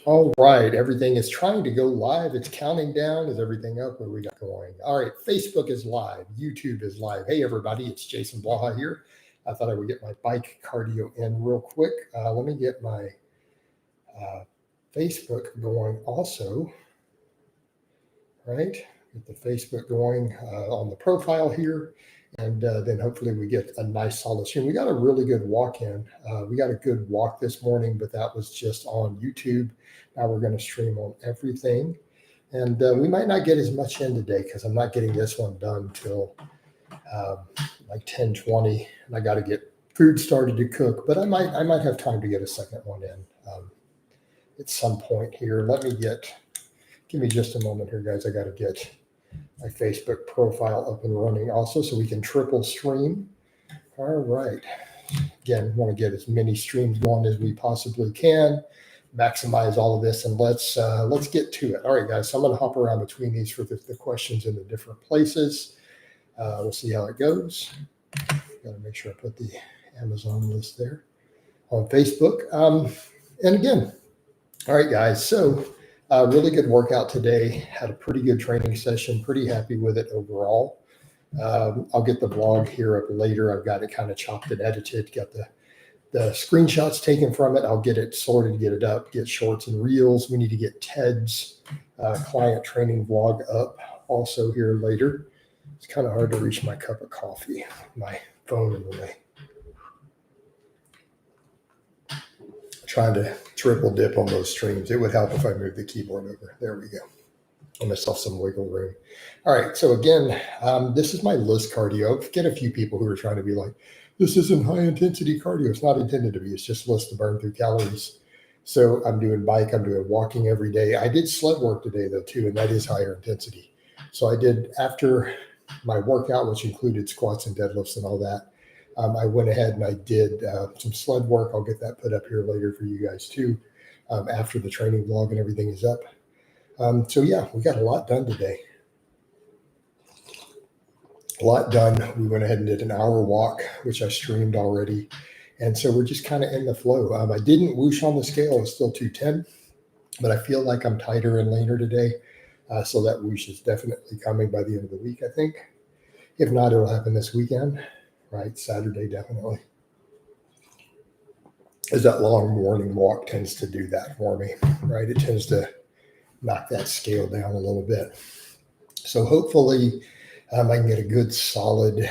All right, everything is trying to go live. It's counting down. Is everything up? What we got going? All right, Facebook is live. YouTube is live. Hey, everybody, it's Jason Blaha here. I thought I would get my bike cardio in real quick. Let me get my Facebook going also, right? Get the Facebook going on the profile here. And then hopefully we get a nice solid stream. We got a really good walk in. We got a good walk this morning, but that was just on YouTube. Now we're going to stream on everything. And we might not get as much in today because I'm not getting this one done till like 10:20. And I got to get food started to cook, but I might have time to get a second one in at some point here. Give me just a moment here, guys. I got to get my Facebook profile up and running also so we can triple stream. All right. Again, we want to get as many streams going as we possibly can, maximize all of this, and let's get to it. All right, guys, so I'm going to hop around between these for the questions in the different places. We'll see how it goes. Got to make sure I put the Amazon list there on Facebook. And again, all right, guys, so really good workout today. Had a pretty good training session. Pretty happy with it overall. I'll get the vlog here up later. I've got it kind of chopped and edited. Got the screenshots taken from it. I'll get it sorted, get it up, get shorts and reels. We need to get Ted's client training vlog up also here later. It's kind of hard to reach my cup of coffee. My phone in the way. Trying to triple dip on those streams. It would help if I moved the keyboard over. There we go. Give myself some wiggle room. All right. So again, this is my list cardio. I get a few people who are trying to be like, this isn't high intensity cardio. It's not intended to be. It's just list to burn through calories. So I'm doing bike. I'm doing walking every day. I did sled work today though too, and that is higher intensity. So I did after my workout, which included squats and deadlifts and all that. I went ahead and I did some sled work. I'll get that put up here later for you guys too, after the training vlog and everything is up. So yeah, we got a lot done today. A lot done. We went ahead and did an hour walk, which I streamed already. And so we're just kind of in the flow. I didn't whoosh on the scale. It's still 210, but I feel like I'm tighter and leaner today. So that whoosh is definitely coming by the end of the week, I think. If not, it'll happen this weekend. Right, Saturday definitely. As that long morning walk tends to do that for me, right? It tends to knock that scale down a little bit. So hopefully I can get a good solid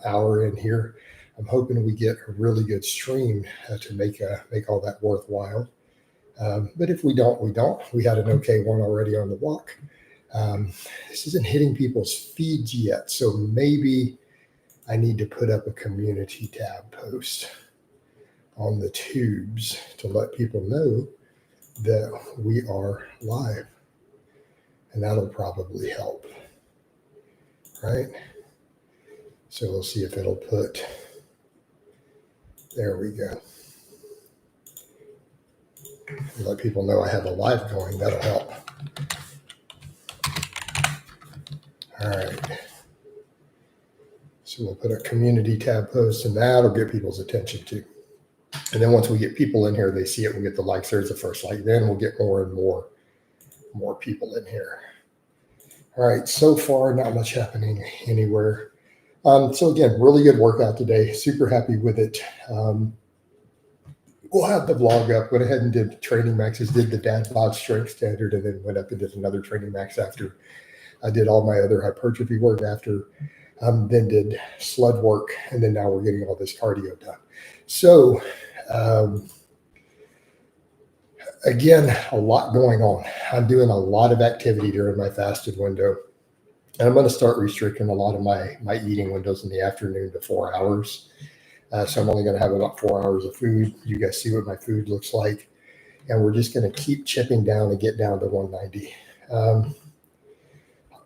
hour in here. I'm hoping we get a really good stream to make all that worthwhile. But if we don't, we don't. We had an okay one already on the walk. This isn't hitting people's feeds yet, so maybe I need to put up a community tab post on the tubes to let people know that we are live. And that'll probably help, right? So we'll see if it'll put, there we go. Let people know I have a live going, that'll help. All right. So we'll put a community tab post and that'll get people's attention too. And then once we get people in here, they see it, we'll get the likes. There's the first like, then we'll get more and more people in here. All right, so far, not much happening anywhere. So again, really good workout today. Super happy with it. We'll have the vlog up. Went ahead and did training maxes, did the dad bod strength standard, and then went up and did another training max after. I did all my other hypertrophy work after. Then did sled work, and then now we're getting all this cardio done. So, again, a lot going on. I'm doing a lot of activity during my fasted window, and I'm going to start restricting a lot of my eating windows in the afternoon to 4 hours. So I'm only going to have about 4 hours of food. You guys see what my food looks like, and we're just going to keep chipping down and get down to 190.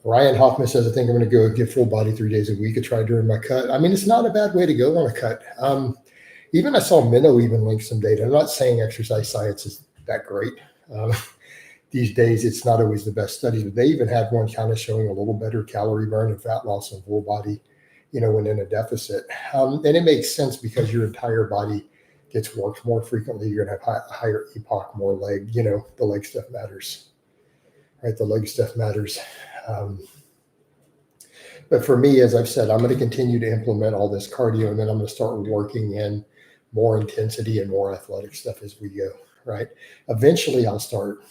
Ryan Hoffman says, I think I'm going to go get full body 3 days a week. I tried during my cut. I mean, it's not a bad way to go on a cut. Even I saw Minnow even link some data. I'm not saying exercise science is that great. These days, it's not always the best studies, but they even had one kind of showing a little better calorie burn and fat loss in full body, when in a deficit. And it makes sense because your entire body gets worked more frequently, you're going to have higher epoch, more leg. The leg stuff matters, right? The leg stuff matters. But for me, as I've said, I'm going to continue to implement all this cardio, and then I'm going to start working in more intensity and more athletic stuff as we go, right? Eventually, I'll start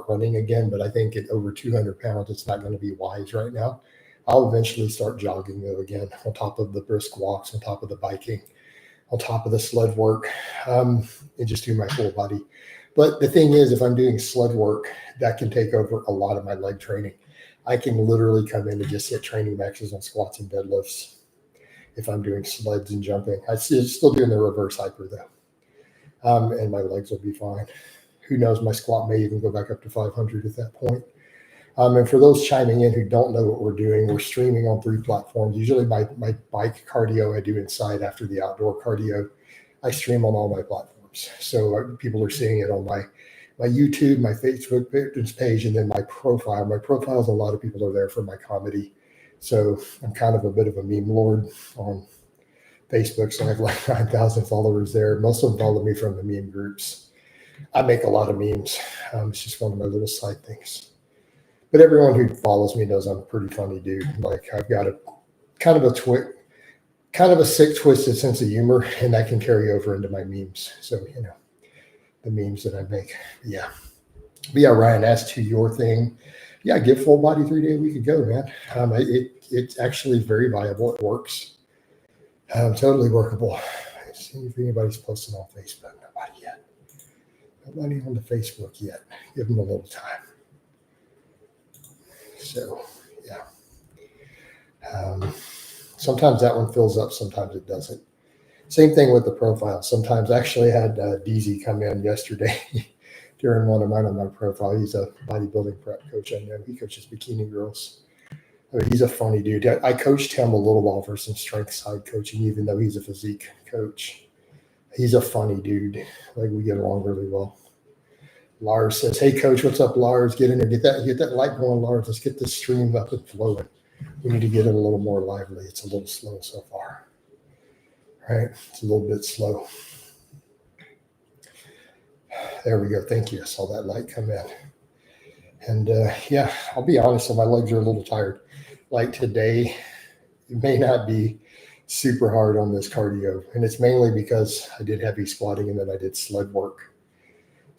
running again, but I think at over 200 pounds, it's not going to be wise right now. I'll eventually start jogging though again, on top of the brisk walks, on top of the biking, on top of the sled work, and just do my full body. But the thing is, if I'm doing sled work, that can take over a lot of my leg training. I can literally come in and just hit training maxes on squats and deadlifts if I'm doing sleds and jumping. I'm still doing the reverse hyper though, and my legs will be fine. Who knows, my squat may even go back up to 500 at that point. And for those chiming in who don't know what we're doing, we're streaming on 3 platforms. Usually my bike cardio I do inside after the outdoor cardio. I stream on all my platforms. So people are seeing it on my YouTube, my Facebook page, and then my profile. My profile is a lot of people are there for my comedy. So I'm kind of a bit of a meme lord on Facebook. So I have like 9,000 followers there. Most of them follow me from the meme groups. I make a lot of memes. It's just one of my little side things. But everyone who follows me knows I'm a pretty funny dude. Like I've got a kind of a sick, twisted sense of humor, and that can carry over into my memes. So, the memes that I make. Yeah. But yeah, Ryan, as to your thing, yeah, give full body 3 day a week a go, man. It's actually very viable. It works. Totally workable. Let's see if anybody's posting on Facebook. Nobody yet. Nobody on the Facebook yet. Give them a little time. So, yeah. Sometimes that one fills up, sometimes it doesn't. Same thing with the profile. Sometimes I actually had DZ come in yesterday during one of mine on my profile. He's a bodybuilding prep coach. I know he coaches bikini girls. I mean, he's a funny dude. I coached him a little while for some strength side coaching, even though he's a physique coach. He's a funny dude. Like we get along really well. Lars says, "Hey, coach, what's up, Lars? Get in there, get that light going, Lars. Let's get this stream up and flowing. We need to get it a little more lively. It's a little slow so far. Right? It's a little bit slow. There we go. Thank you. I saw that light come in. And yeah, I'll be honest, my legs are a little tired. Like today, it may not be super hard on this cardio, and it's mainly because I did heavy squatting and then I did sled work.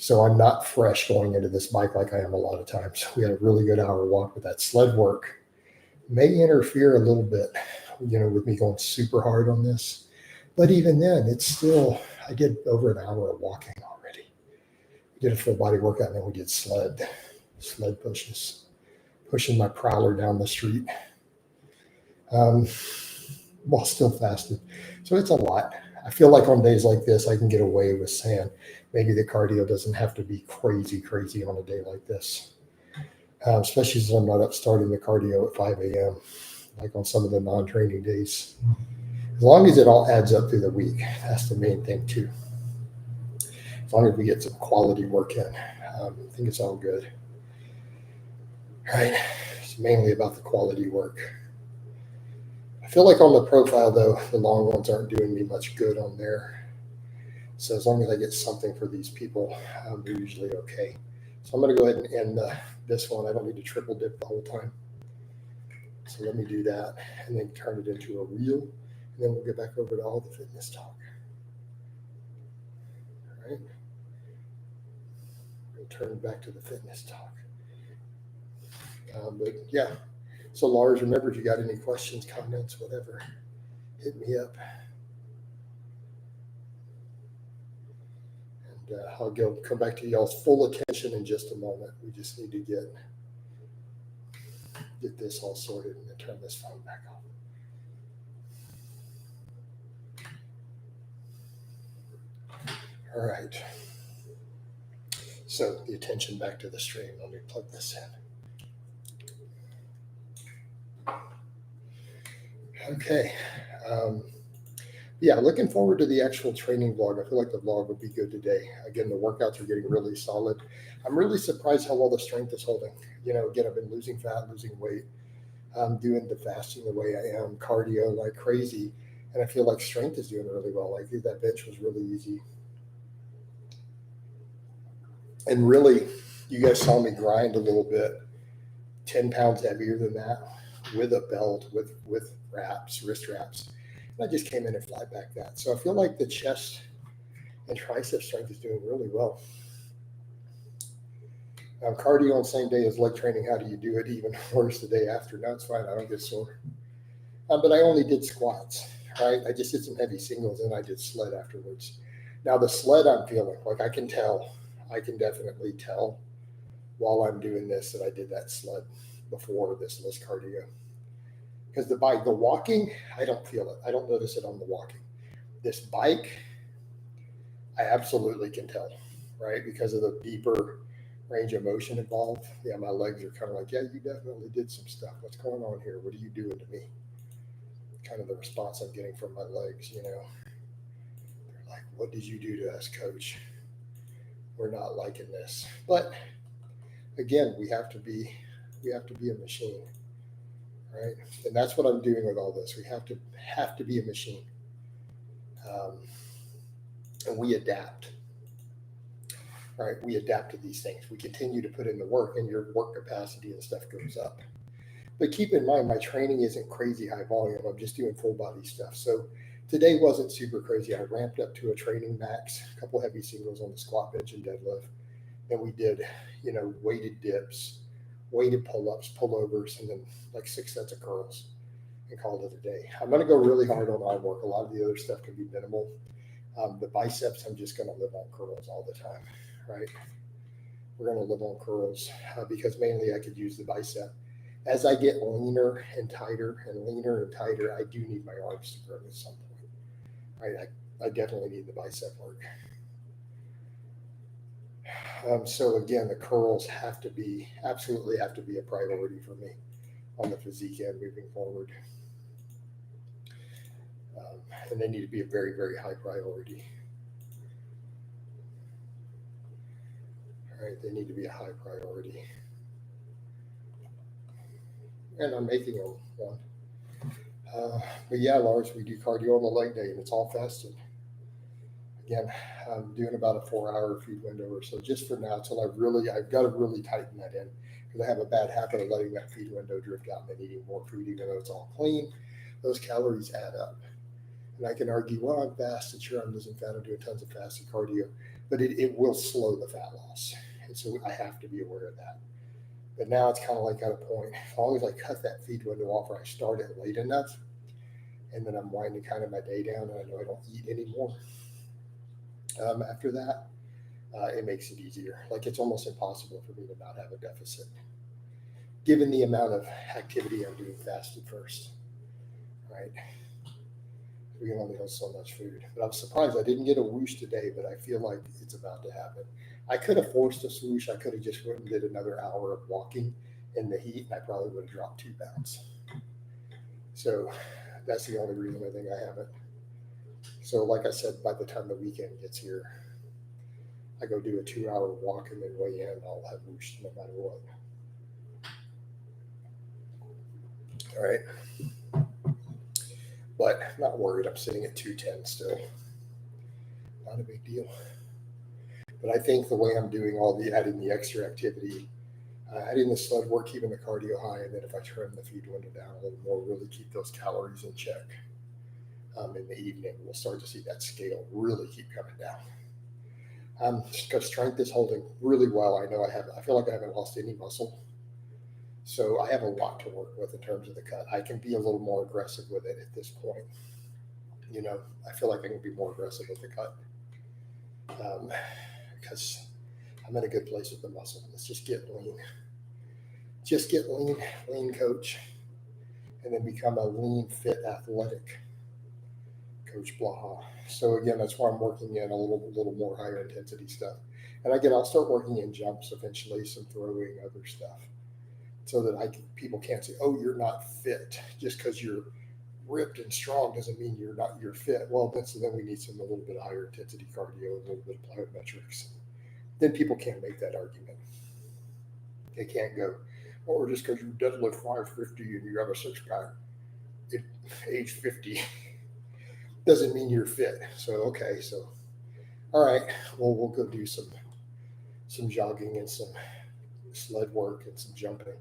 So I'm not fresh going into this bike like I am a lot of times. We had a really good hour walk, with that sled work may interfere a little bit, with me going super hard on this. But even then, it's still, I did over an hour of walking already. We did a full body workout, and then we did sled pushes, pushing my prowler down the street while still fasting. So it's a lot. I feel like on days like this, I can get away with saying maybe the cardio doesn't have to be crazy on a day like this, especially since I'm not up starting the cardio at 5 a.m. like on some of the non-training days. As long as it all adds up through the week, that's the main thing too. As long as we get some quality work in, I think it's all good. Right? It's mainly about the quality work. I feel like on the profile, though, the long ones aren't doing me much good on there. So as long as I get something for these people, we're usually okay. So I'm going to go ahead and end this one. I don't need to triple dip the whole time. So let me do that and then turn it into a reel. And then we'll get back over to all the fitness talk. All right. We'll turn back to the fitness talk. But yeah. So Lars, remember, if you got any questions, comments, whatever, hit me up. And I'll come back to y'all's full attention in just a moment. We just need to get this all sorted and then turn this phone back on. All right. So the attention back to the stream. Let me plug this in. Okay. Yeah, looking forward to the actual training vlog. I feel like the vlog would be good today. Again, the workouts are getting really solid. I'm really surprised how well the strength is holding. Again, I've been losing fat, losing weight. I'm doing the fasting the way I am, cardio like crazy. And I feel like strength is doing really well. Like that bench was really easy. And really, you guys saw me grind a little bit, 10 pounds heavier than that with a belt, with wraps, wrist wraps. And I just came in and flat back that. So I feel like the chest and tricep strength is doing really well. Cardio on the same day as leg training, how do you do it even worse the day after? No, it's fine. I don't get sore. But I only did squats, right? I just did some heavy singles and I did sled afterwards. Now the sled I'm feeling, like I can definitely tell while I'm doing this that I did that sled before this less cardio. Because the walking, I don't feel it. I don't notice it on the walking. This bike, I absolutely can tell, right? Because of the deeper range of motion involved. Yeah, my legs are kind of like, yeah, you definitely did some stuff. What's going on here? What are you doing to me? Kind of the response I'm getting from my legs, They're like, what did you do to us, coach? We're not liking this. But again, we have to be a machine, right? And that's what I'm doing with all this. We have to be a machine. And we adapt. Right? We adapt to these things. We continue to put in the work, and your work capacity and stuff goes up. But keep in mind, my training isn't crazy high volume. I'm just doing full body stuff. So today wasn't super crazy. I ramped up to a training max, a couple heavy singles on the squat, bench, and deadlift. Then we did, weighted dips, weighted pull-ups, pullovers, and then like 6 sets of curls and called it a day. I'm going to go really hard on arm work. A lot of the other stuff can be minimal. The biceps, I'm just going to live on curls all the time. Right? We're going to live on curls because mainly I could use the bicep. As I get leaner and tighter, I do need my arms to grow at some point. Right? I definitely need the bicep work. So again, the curls absolutely have to be a priority for me on the physique end moving forward. And they need to be a very, very high priority. Right, they need to be a high priority. And I'm making them one. But yeah, Lars, we do cardio on the leg day and it's all fasted. Again, I'm doing about a 4-hour feed window or so just for now until I've got to really tighten that in because I have a bad habit of letting that feed window drift out and then eating more food even though it's all clean. Those calories add up. And I can argue, well, I'm fasted, sure, I'm losing fat, I'm doing tons of fasted cardio, but it will slow the fat loss. And so I have to be aware of that. But now it's kind of like at a point, as long as I cut that feed window off or I start it late enough, and then I'm winding kind of my day down and I know I don't eat anymore. After that, it makes it easier. Like it's almost impossible for me to not have a deficit, given the amount of activity I'm doing fasted first, right? We can only hold so much food. But I'm surprised I didn't get a whoosh today, but I feel like it's about to happen. I could have forced a swoosh. I could have just went and did another hour of walking in the heat, and I probably would have dropped 2 pounds. So that's the only reason I think I haven't. So like I said, by the time the weekend gets here, I go do a 2-hour walk and then weigh in. I'll have whoosh no matter what. All right. But I'm not worried. I'm sitting at 210 still. Not a big deal. But I think the way I'm doing adding the extra activity, adding the sled work, keeping the cardio high, and then if I trim the feed window down a little more, really keep those calories in check in the evening, we'll start to see that scale really keep coming down. Because strength is holding really well. I feel like I haven't lost any muscle. So I have a lot to work with in terms of the cut. I can be a little more aggressive with it at this point. I feel like I can be more aggressive with the cut. Because I'm in a good place with the muscle. Let's just get lean. Just get lean coach, and then become a lean, fit, athletic Coach Blaha. So again, that's why I'm working in a little more higher intensity stuff. And again, I'll start working in jumps eventually, some throwing, other stuff, so that people can't say, "Oh, you're not fit." Just because you're ripped and strong doesn't mean you're fit. Well, then we need a little bit of higher intensity cardio, a little bit of plyometrics. Then people can't make that argument. They can't go, "Oh, just because you deadlift 550 and you have a 6-pack at age 50 doesn't mean you're fit." So okay, all right, well, we'll go do some some jogging and some sled work and some jumping,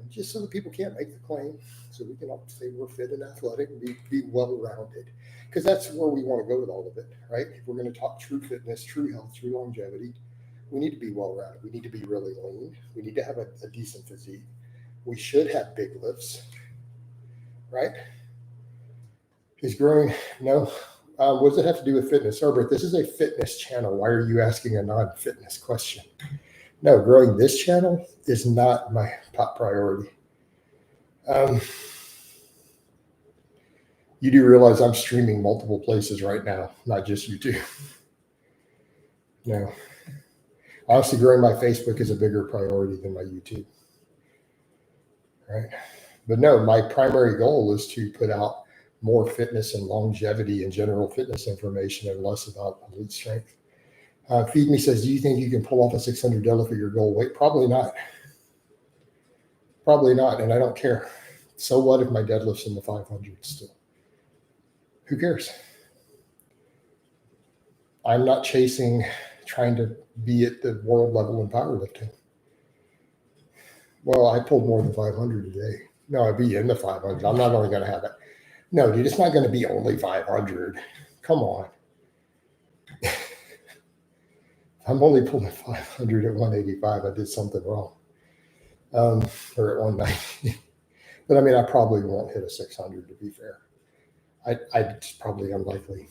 just so that people can't make the claim, so we can all say we're fit and athletic and be well-rounded, because that's where we want to go with all of it, right? If we're going to talk true fitness, true health, true longevity, we need to be well-rounded. We need to be really lean. We need to have a decent physique. We should have big lifts, right? He's growing. No. What does it have to do with fitness? Herbert, this is a fitness channel. Why are you asking a non-fitness question? No, growing this channel is not my top priority. You do realize I'm streaming multiple places right now, not just YouTube. No. Honestly, growing my Facebook is a bigger priority than my YouTube. Right? But no, my primary goal is to put out more fitness and longevity and general fitness information and less about elite strength. Feed Me says, do you think you can pull off a 600 deadlift at your goal weight? Probably not. Probably not, and I don't care. So what if my deadlift's in the 500s still? Who cares? I'm not trying to be at the world level in powerlifting. Well, I pulled more than 500 today. No, I'd be in the 500s. I'm not only going to have it. No, dude, it's not going to be only 500. Come on. I'm only pulling 500 at 185. I did something wrong. Or at 190. But I mean, I probably won't hit a 600 to be fair. It's probably unlikely.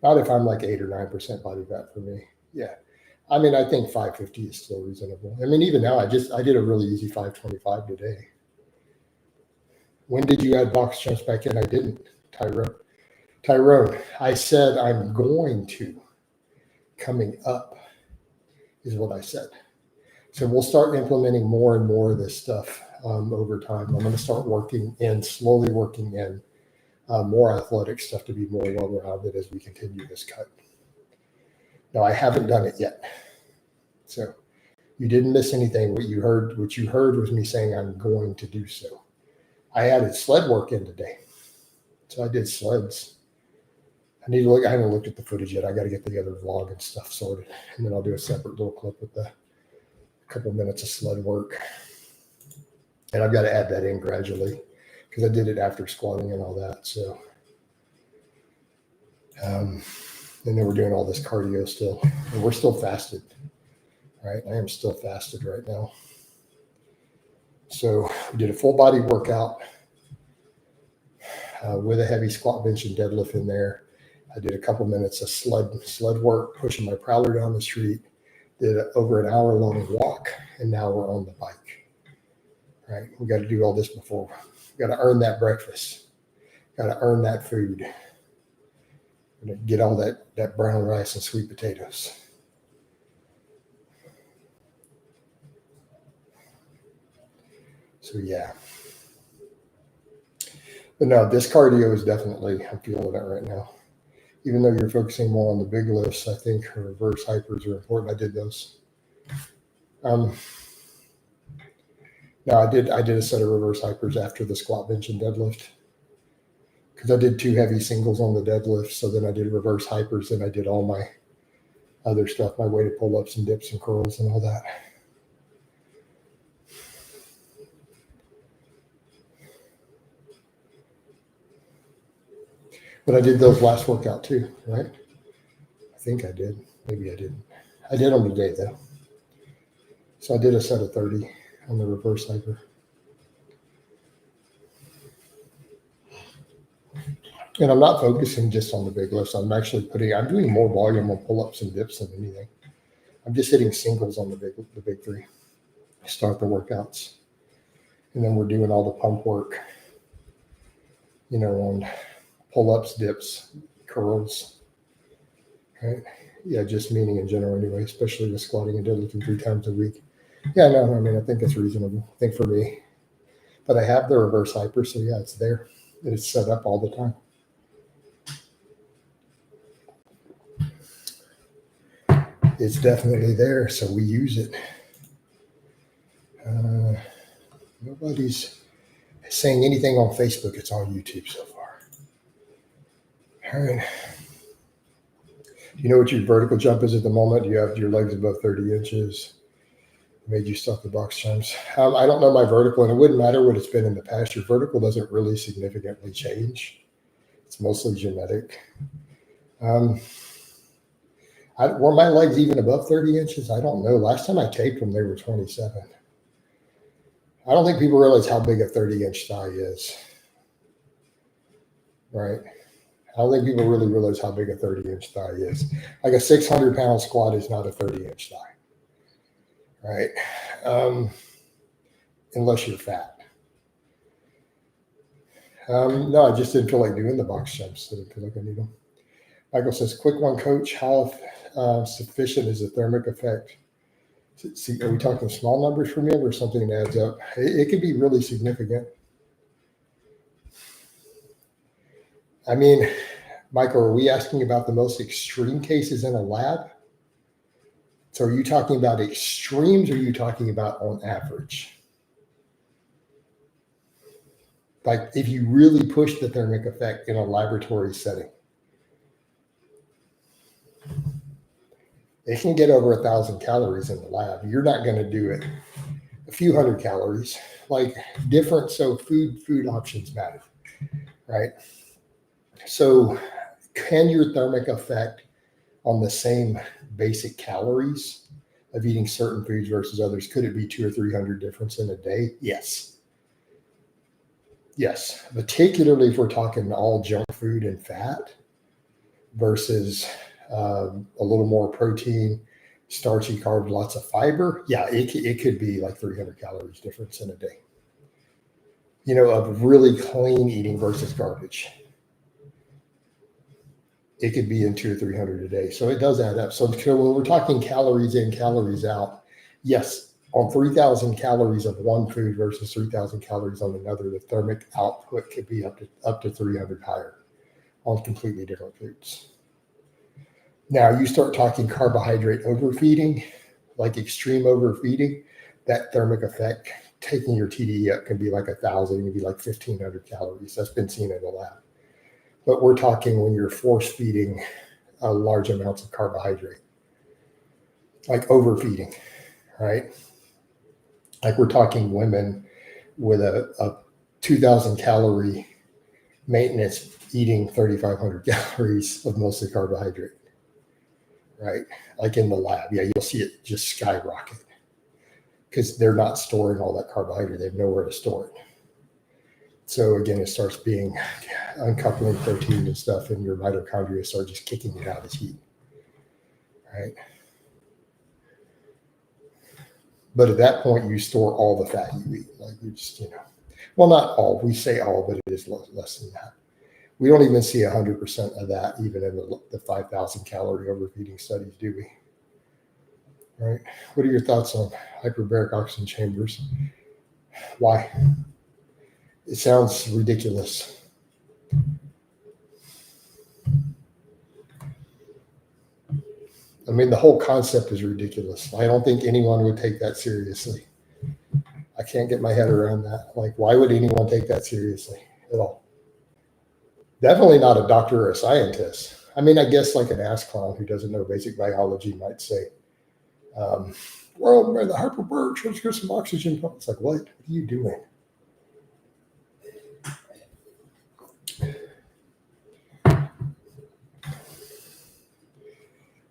Not if I'm like 8 or 9% body fat for me. Yeah. I mean, I think 550 is still reasonable. I mean, even now, I did a really easy 525 today. When did you add box jumps back in? I didn't, Tyrone, I said I'm going to. Coming up is what I said. So we'll start implementing more and more of this stuff over time. I'm going to start slowly working in more athletic stuff to be more well-rounded as we continue this cut. Now, I haven't done it yet. So you didn't miss anything. What you heard was me saying I'm going to do so. I added sled work in today. So I did sleds. I haven't looked at the footage yet. I got to get the other vlog and stuff sorted. And then I'll do a separate little clip with a couple minutes of sled work. And I've got to add that in gradually because I did it after squatting and all that. So, and then we're doing all this cardio still. And we're still fasted, right? I am still fasted right now. So we did a full body workout with a heavy squat, bench, and deadlift in there. I did a couple minutes of sled work, pushing my prowler down the street. Did over an hour long walk, and now we're on the bike. Right? We got to do all this before. We got to earn that breakfast. Got to earn that food. Get all that brown rice and sweet potatoes. So yeah. But no, this cardio is definitely, I'm feeling it right now. Even though you're focusing more on the big lifts, I think reverse hypers are important. I did those. No, I did a set of reverse hypers after the squat, bench, and deadlift because I did 2 heavy singles on the deadlift. So then I did reverse hypers and I did all my other stuff, my weighted pull-ups and dips and curls and all that. But I did those last workout too, right? I think I did. Maybe I didn't. I did them today though. So I did a set of 30 on the reverse hyper. And I'm not focusing just on the big lifts. I'm doing more volume on pull-ups and dips than anything. I'm just hitting singles on the big 3. Start the workouts. And then we're doing all the pump work, on pull-ups, dips, curls. Right? Yeah, just meaning in general anyway, especially with squatting and deadlifting 3 times a week. Yeah, no, I mean, I think it's reasonable. I think for me. But I have the reverse hyper, so yeah, it's there. It's set up all the time. It's definitely there, so we use it. Nobody's saying anything on Facebook. It's on YouTube so far. All right. Do you know what your vertical jump is at the moment? Do you have your legs above 30 inches? Made you stop the box jumps. I don't know my vertical, and it wouldn't matter what it's been in the past. Your vertical doesn't really significantly change. It's mostly genetic. Were my legs even above 30 inches? I don't know. Last time I taped them, they were 27. I don't think people realize how big a 30-inch thigh is, right? I don't think people really realize how big a 30-inch thigh is. Like a 600-pound squat is not a 30-inch thigh, right? Unless you're fat. No, I just didn't feel like doing the box jumps. I didn't feel like I need them. Michael says, quick one, coach. How sufficient is the thermic effect? See, are we talking small numbers for me or something that adds up? It can be really significant. I mean, Michael, are we asking about the most extreme cases in a lab? So are you talking about extremes or are you talking about on average? Like if you really push the thermic effect in a laboratory setting, it can get over 1,000 calories in the lab. You're not going to do it a few hundred calories, like different. So food options matter, right? So can your thermic effect on the same basic calories of eating certain foods versus others, could it be 200 or 300 difference in a day? Yes. Yes. Particularly if we're talking all junk food and fat versus a little more protein, starchy carbs, lots of fiber. Yeah, it could be like 300 calories difference in a day. You know, of really clean eating versus garbage. It could be in 200 or 300 a day. So it does add up. So when we're talking calories in, calories out, yes, on 3,000 calories of one food versus 3,000 calories on another, the thermic output could be up to 300 higher on completely different foods. Now you start talking carbohydrate overfeeding, like extreme overfeeding, that thermic effect, taking your TDE up can be like 1,000, it can be like 1,500 calories. That's been seen in the lab. But we're talking when you're force feeding large amounts of carbohydrate, like overfeeding, right? Like we're talking women with a 2,000 calorie maintenance eating 3,500 calories of mostly carbohydrate, right? Like in the lab, yeah, you'll see it just skyrocket because they're not storing all that carbohydrate. They have nowhere to store it. So again, it starts being uncoupling protein and stuff, and your mitochondria start just kicking it out as heat, right? But at that point, you store all the fat you eat. Like you just, well, not all. We say all, but it is less than that. We don't even see 100% of that even in the 5,000 calorie overfeeding studies, do we? Right? What are your thoughts on hyperbaric oxygen chambers? Why? It sounds ridiculous. I mean, the whole concept is ridiculous. I don't think anyone would take that seriously. I can't get my head around that. Like, why would anyone take that seriously at all? Definitely not a doctor or a scientist. I mean, I guess like an ass clown who doesn't know basic biology might say, well, man, the hyperbaric, let's get some oxygen. It's like, what are you doing?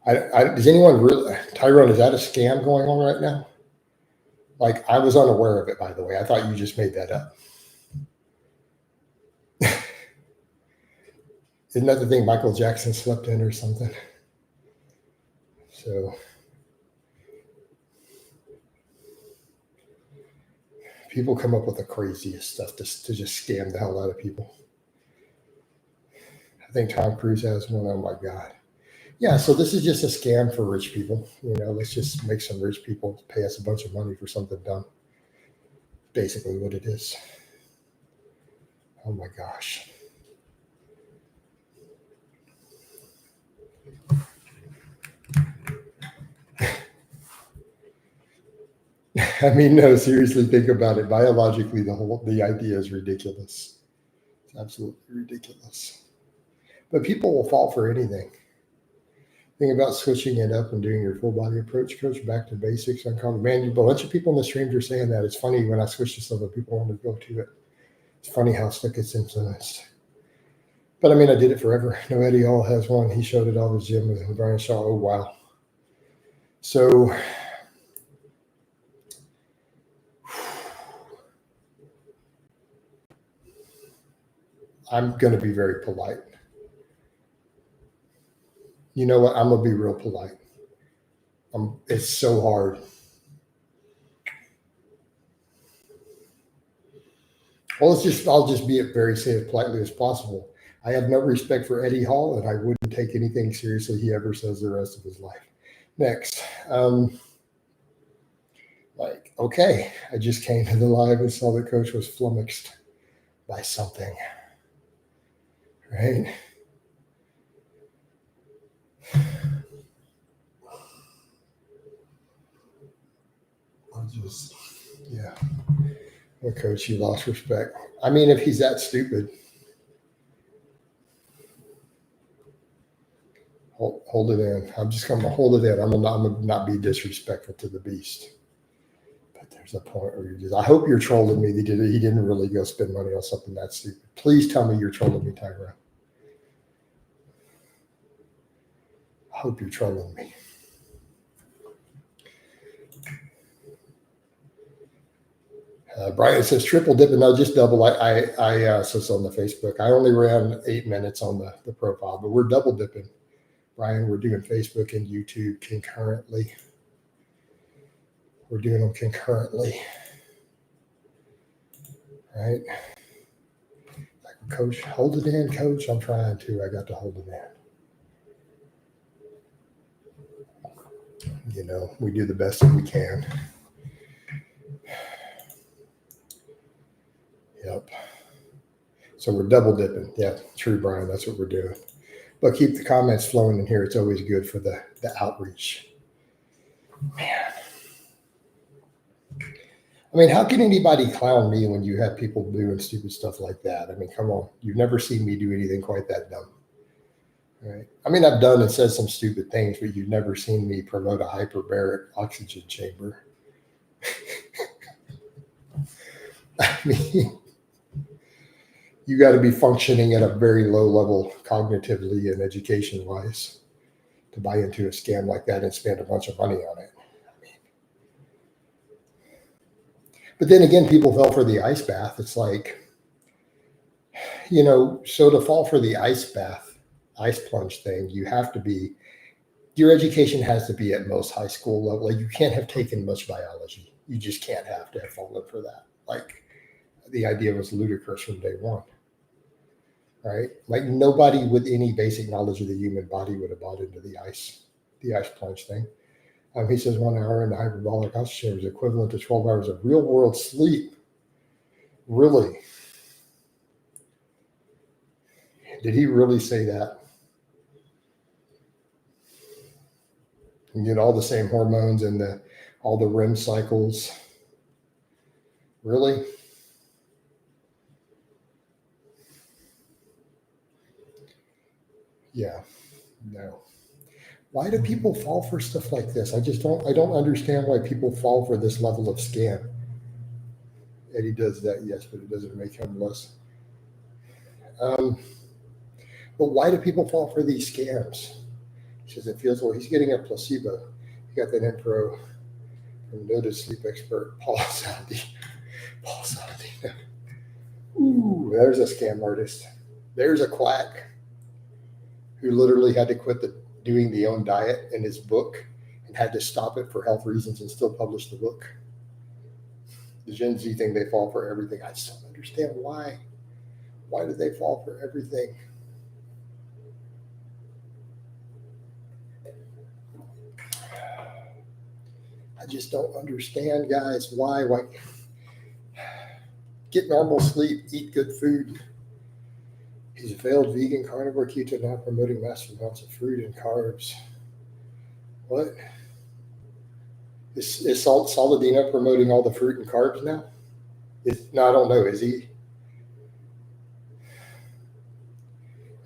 Does anyone really, Tyrone, is that a scam going on right now? Like, I was unaware of it, by the way. I thought you just made that up. Isn't that the thing Michael Jackson slept in or something? So people come up with the craziest stuff to just scam the hell out of people. I think Tom Cruise has one. Oh my God. Yeah, so this is just a scam for rich people. Let's just make some rich people pay us a bunch of money for something dumb. Basically what it is. Oh my gosh. I mean, no, seriously, think about it. Biologically, the idea is ridiculous. It's absolutely ridiculous. But people will fall for anything. Think about switching it up and doing your full body approach, coach. Back to basics, uncommon. Man, a bunch of people in the streams are saying that. It's funny when I switch to something, people want to go to it. It's funny how stuff gets influenced. But I mean, I did it forever. No, Eddie Hall has one. He showed it all his gym with Brian Shaw. Oh, wow. So I'm going to be very polite. You know what? I'm going to be real polite. It's so hard. Well, I'll just be it very say as politely as possible. I have no respect for Eddie Hall, and I wouldn't take anything seriously he ever says the rest of his life. Next. Okay, I just came to the live and saw the coach was flummoxed by something, right? Yeah. Well, coach, you lost respect. I mean, if he's that stupid, hold it in. I'm just going to hold it in. I'm going to not be disrespectful to the beast. But there's a point where I hope you're trolling me. He didn't really go spend money on something that stupid. Please tell me you're trolling me, Tyra. I hope you're trolling me. Brian says triple dipping. No, just double. I says on the Facebook. I only ran 8 minutes on the profile, but we're double dipping. Brian, we're doing Facebook and YouTube concurrently. We're doing them concurrently. Right? Like, coach, hold it in, coach. I'm trying to. I got to hold it in. You know, we do the best that we can. Yep. So we're double dipping. Yeah, true, Brian. That's what we're doing. But keep the comments flowing in here. It's always good for the outreach. Man. I mean, how can anybody clown me when you have people doing stupid stuff like that? I mean, come on. You've never seen me do anything quite that dumb. Right? I mean, I've done and said some stupid things, but you've never seen me promote a hyperbaric oxygen chamber. I mean, you got to be functioning at a very low level cognitively and education wise to buy into a scam like that and spend a bunch of money on it. I mean, but then again, people fell for the ice bath. It's like, you know, so to fall for the ice plunge thing, you have to be, your education has to be at most high school level. Like, you can't have taken much biology. You just can't have to have fallen for that. Like, the idea was ludicrous from day one. Right? Like, nobody with any basic knowledge of the human body would have bought into the ice plunge thing. He says 1 hour in the hyperbolic oxygen chamber is equivalent to 12 hours of real world sleep. Really? Did he really say that? You get all the same hormones and all the REM cycles. Really? Yeah. No. Why do people fall for stuff like this? I don't understand why people fall for this level of scam. Eddie does that, yes, but it doesn't make him less. But why do people fall for these scams? He says it feels well. He's getting a placebo. He got that info from noted sleep expert Paul Saldi. Paul Saldi. Ooh, there's a scam artist. There's a quack who literally had to quit doing the own diet in his book and had to stop it for health reasons and still publish the book. The Gen Z thing, they fall for everything. I just don't understand why. Why do they fall for everything? I just don't understand, guys. Why? Get normal sleep, eat good food. He's a failed vegan carnivore keto, now promoting massive amounts of fruit and carbs. What? Is Saladino promoting all the fruit and carbs now? No, I don't know. Is he?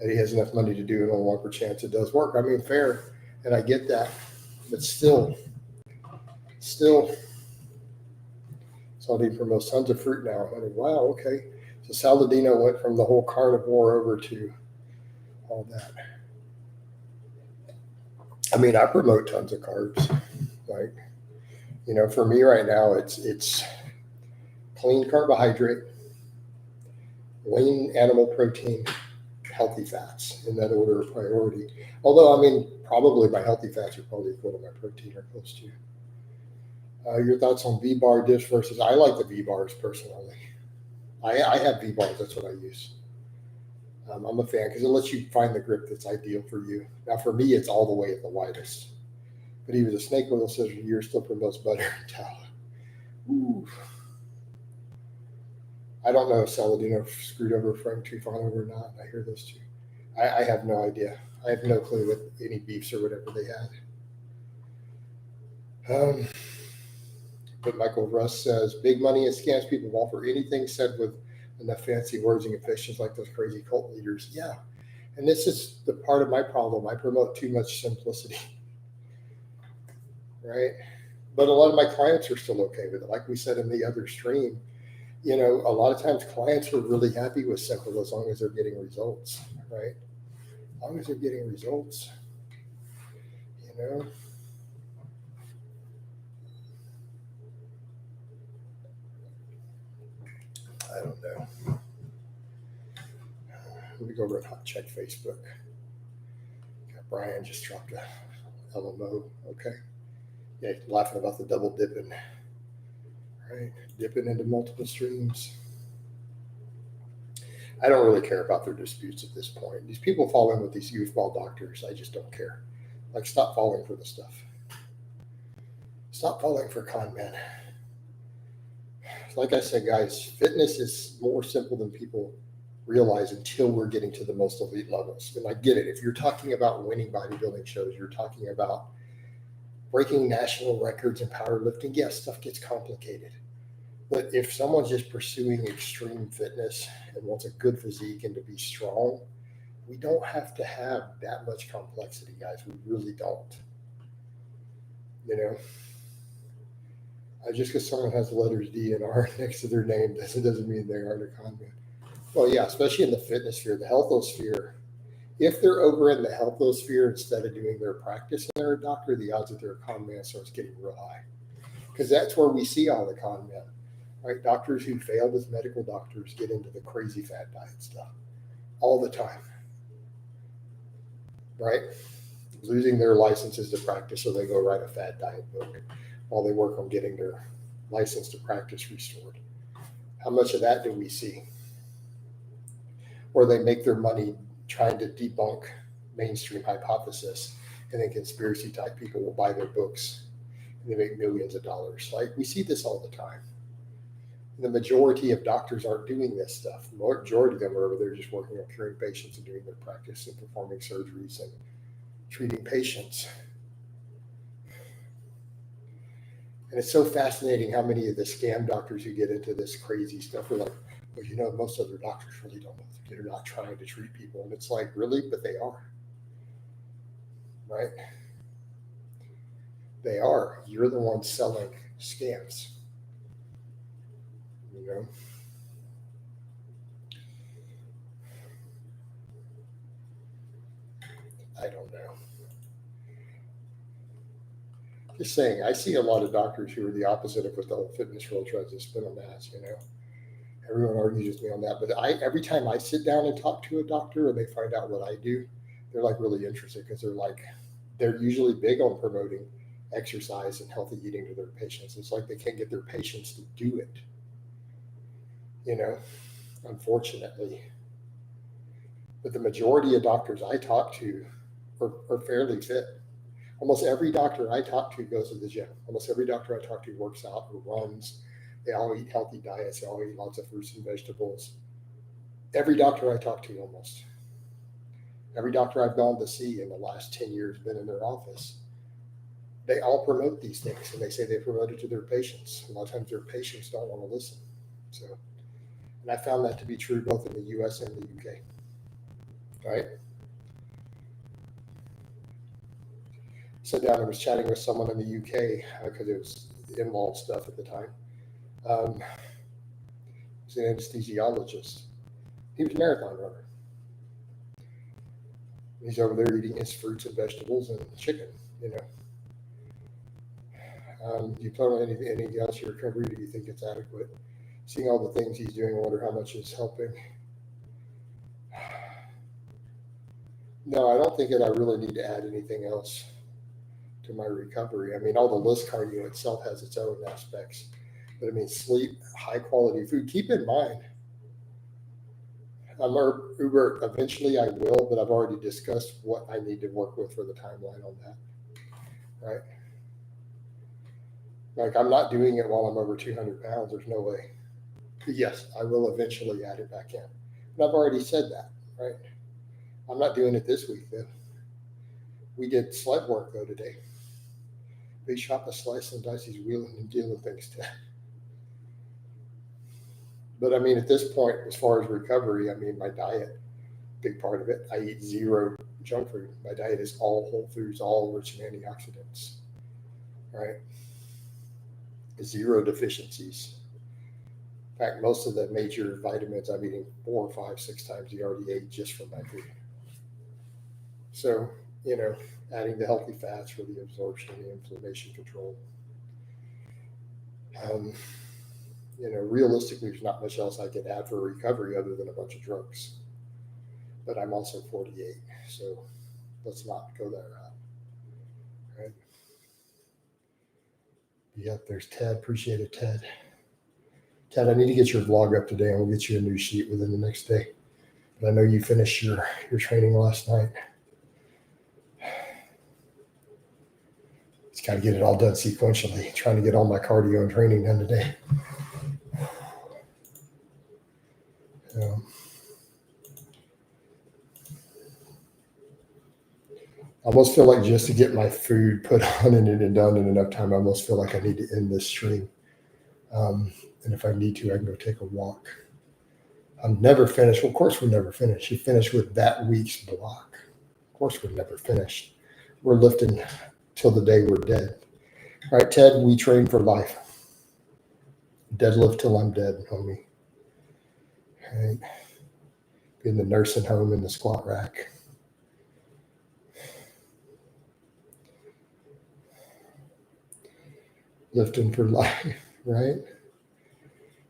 And he has enough money to do it on 1% chance it does work. I mean, fair. And I get that, but still, Saladino promotes tons of fruit now. I mean, wow, okay. So Saladino went from the whole carnivore over to all that. I mean, I promote tons of carbs. Like, you know, for me right now, it's clean carbohydrate, lean animal protein, healthy fats in that order of priority. Although, I mean, probably my healthy fats are probably equal to my protein or close to. Your thoughts on V-bar dips versus, I like the V-bars personally. I have V-bars, that's what I use. I'm a fan because it lets you find the grip that's ideal for you. Now, for me, it's all the way at the widest. But he was a snake oil says for years, still promotes butter and tallow. Ooh. I don't know if Saladino screwed over Frank Trufano or not. I hear those two. I have no idea. I have no clue what any beefs or whatever they had. But Michael Russ says, big money and scams people fall for anything said with enough fancy words and confessions like those crazy cult leaders. Yeah. And this is the part of my problem. I promote too much simplicity. Right? But a lot of my clients are still okay with it. Like we said in the other stream, you know, a lot of times clients are really happy with simple as long as they're getting results, right? As long as they're getting results, you know. I don't know. Let me go over and hot check Facebook. Brian just dropped a LMO. Okay. Yeah, laughing about the double dipping. Right? Dipping into multiple streams. I don't really care about their disputes at this point. These people fall in with these goofball doctors. I just don't care. Like, stop falling for this stuff. Stop falling for con men. Like I said, guys, fitness is more simple than people realize until we're getting to the most elite levels. And I get it. If you're talking about winning bodybuilding shows, you're talking about breaking national records in powerlifting, yes, stuff gets complicated. But if someone's just pursuing extreme fitness and wants a good physique and to be strong, we don't have to have that much complexity, guys. We really don't. You know, just because someone has the letters D and R next to their name doesn't mean they aren't a con man. Well, yeah, especially in the fitness sphere, the healthosphere. If they're over in the healthosphere instead of doing their practice and they're a doctor, the odds that they're a con man starts getting real high. Because that's where we see all the con men. Right? Doctors who failed as medical doctors get into the crazy fat diet stuff all the time. Right? Losing their licenses to practice, so they go write a fat diet book while they work on getting their license to practice restored. How much of that do we see? Or they make their money trying to debunk mainstream hypothesis, and then conspiracy type people will buy their books and they make millions of dollars. Like, we see this all the time. The majority of doctors aren't doing this stuff. The majority of them are over there just working on curing patients and doing their practice and performing surgeries and treating patients. And it's so fascinating how many of the scam doctors who get into this crazy stuff are like, well, you know, most other doctors really don't know. They're not trying to treat people. And it's like, really? But they are. Right? They are. You're the ones selling scams. You know? I don't know. Just saying, I see a lot of doctors who are the opposite of what the whole fitness world tries to spin them as, you know. Everyone argues with me on that. But every time I sit down and talk to a doctor and they find out what I do, they're like really interested because they're usually big on promoting exercise and healthy eating to their patients. It's like they can't get their patients to do it, you know, unfortunately. But the majority of doctors I talk to are fairly fit. Almost every doctor I talk to goes to the gym. Almost every doctor I talk to works out or runs. They all eat healthy diets. They all eat lots of fruits and vegetables. Every doctor I talk to, almost. Every doctor I've gone to see in the last 10 years, been in their office, they all promote these things, and they say they promote it to their patients. A lot of times their patients don't want to listen. So, and I found that to be true both in the US and the UK. Right? sat down and was chatting with someone in the UK because it was in-law stuff at the time. He's an anesthesiologist. He was a marathon runner. He's over there eating his fruits and vegetables and chicken, you know. Do you plan on anything else your recovery? Do you think it's adequate? Seeing all the things he's doing, I wonder how much is helping. No, I don't think that I really need to add anything else to my recovery. I mean, all the list cardio itself has its own aspects. But I mean, sleep, high quality food. Keep in mind, I'm Uber, eventually I will, but I've already discussed what I need to work with for the timeline on that, right? Like, I'm not doing it while I'm over 200 pounds. There's no way. But yes, I will eventually add it back in. And I've already said that, right? I'm not doing it this week, though. We did sled work, though, today. Big shop of slice and dice. He's wheeling and dealing things to. But I mean, at this point, as far as recovery, I mean, my diet, big part of it, I eat zero junk food. My diet is all whole foods, all rich in antioxidants, right? Zero deficiencies. In fact, most of the major vitamins I'm eating 4, 5, 6 times the RDA just from my food. So, you know, adding the healthy fats for the absorption, the inflammation control. You know, realistically, there's not much else I could add for recovery other than a bunch of drugs. But I'm also 48, so let's not go that route, right? Yep, there's Ted. Appreciate it, Ted. Ted, I need to get your vlog up today, and we'll get you a new sheet within the next day. But I know you finished your training last night. Just got to get it all done sequentially. Trying to get all my cardio and training done today. I almost feel like just to get my food put on and done in enough time, I almost feel like I need to end this stream. And if I need to, I can go take a walk. I'm never finished. Well, of course, we're never finished. You finish with that week's block. Of course, we're never finished. We're lifting till the day we're dead. All right, Ted, we train for life. Deadlift till I'm dead, homie. All right. Be in the nursing home in the squat rack. Lifting for life, right?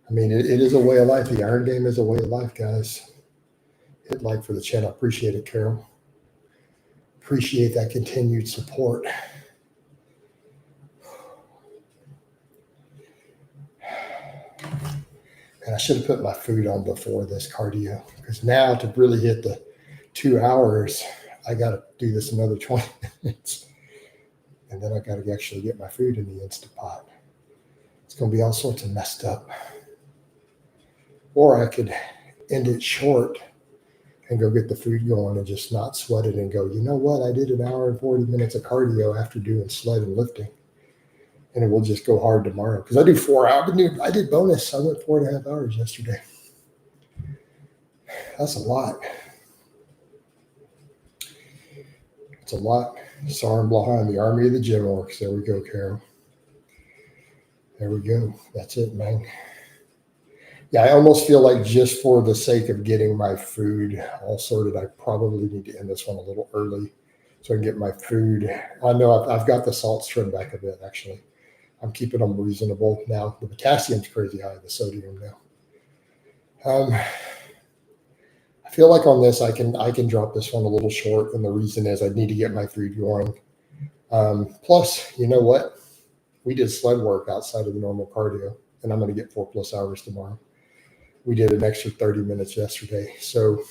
I mean, it is a way of life. The Iron Game is a way of life, guys. Hit like for the channel. Appreciate it, Carol. Appreciate that continued support. And I should have put my food on before this cardio, because now to really hit the 2 hours, I got to do this another 20 minutes. And then I got to actually get my food in the Instapot. It's going to be all sorts of messed up. Or I could end it short and go get the food going and just not sweat it and go, you know what? I did an hour and 40 minutes of cardio after doing sled and lifting. And it will just go hard tomorrow. Because I do 4 hours. I did bonus. I went 4.5 hours yesterday. That's a lot. It's a lot. Sarn Blaha in the Army of the Gym Orcs. There we go, Carol. There we go. That's it, man. Yeah, I almost feel like just for the sake of getting my food all sorted, I probably need to end this one a little early so I can get my food. I know I've got the salts trimmed back a bit, actually. I'm keeping them reasonable now. The potassium's crazy high, the sodium now. I feel like on this, I can drop this one a little short, and the reason is I need to get my food going. Plus, you know what? We did sled work outside of the normal cardio, and I'm going to get 4+ hours tomorrow. We did an extra 30 minutes yesterday. So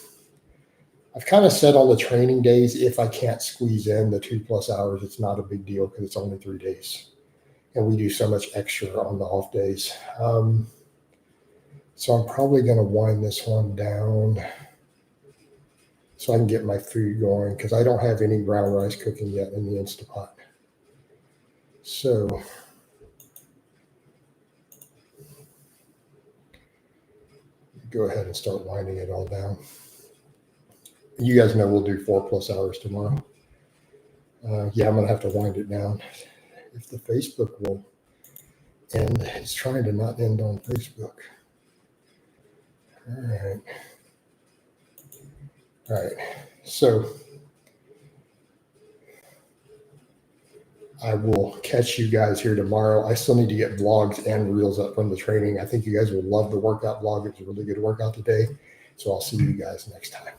I've kind of said on the training days, if I can't squeeze in the 2+ hours, it's not a big deal because it's only 3 days. And we do so much extra on the off days. So I'm probably going to wind this one down so I can get my food going, because I don't have any brown rice cooking yet in the Instapot. So go ahead and start winding it all down. You guys know we'll do 4+ hours tomorrow. Yeah, I'm going to have to wind it down. If the Facebook will end, it's trying to not end on Facebook. All right. All right. So I will catch you guys here tomorrow. I still need to get vlogs and reels up from the training. I think you guys will love the workout vlog. It was a really good workout today. So I'll see you guys next time.